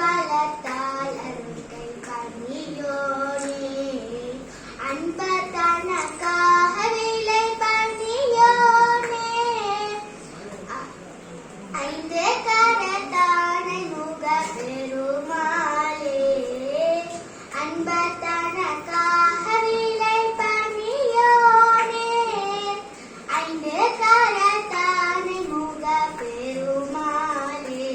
வளர்த்தால் அருங்கை பண்ணியோனே அன்பதனக்காக விலை பண்ணியோனே ஐந்து கரத்தானை முக பெருமாளே அன்பதனக்காக விலை பண்ணியோனே ஐந்து கரத்தானை முக பெருமாளே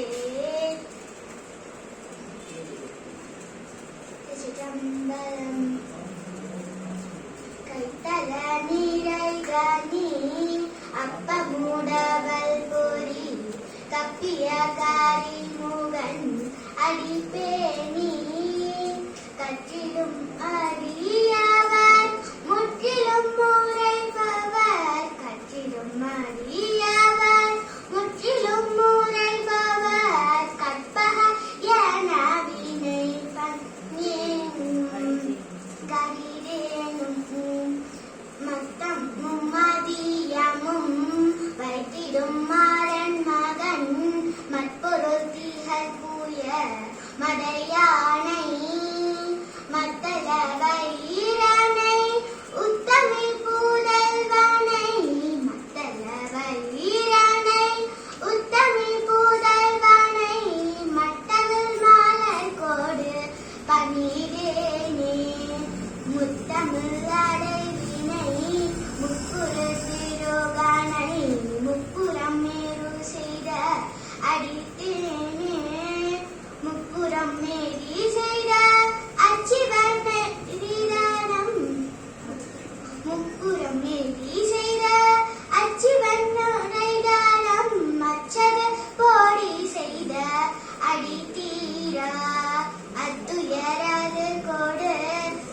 சிதம்பரம் கைத்தல நீரைகனி அப்பமுடவல் பொறி கப்பிய காரி முகன் அடிப்பேணி கற்றிடும் அறியவர் முற்றிலும் முறைபவர் கற்றிடும் அறியவர் முற்றிலும் முறைபவர் கற்பக என வினை பண்ணேனும் கரிடேனும் மத்தம் மதியமும் வைத்திடும் மாறன் மகன் மற்பொருள் திகழ் பூய மடையானை மத்தள வைரனை உத்தமிழ் பூதல்வனை மத்தள வைரனை உத்தமிழ் பூதல்வனை மட்டவில் மலர் கோடு பணிடேனே முத்தமிழ் அடைவினை முப்புறு சிறுகனை முப்புறம் மேரு செய்த அடித்தேனே முப்புறம் மேரி செய்த அச்சிவன் மெரிதனம் முப்புறம் மேரி செய்த அச்சிவன் நுரைதனம் மச்சது போடி செய்த அடித்தீரா அத்துயரது கொடு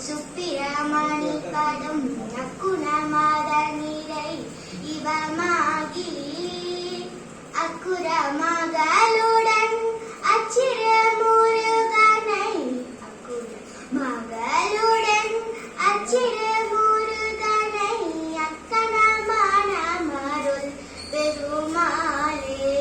சுப்பிரமணி படும் நக்குணமாத நிறை இவமாகி அக்குற மகளுடன் அச்சிறு முருகனை அக்குற மகளுடன் அச்சிறு முருகனை அக்கணமான மருள் பெருமாளே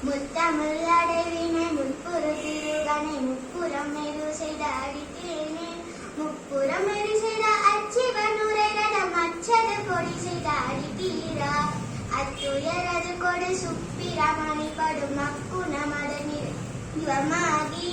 முத்தமிழ் அடைவினை முப்புறு திருகனை முப்புறம் மெரு செய்த அடித்தேனே முப்புறம் மெரு செய்த அச்சிவன் உரைரடம் அச்சது கொடி செய்த அடித்தீரா அத்துயரது கொடு சுப்பிரமணி படும் நக்குணமத நிறமாகி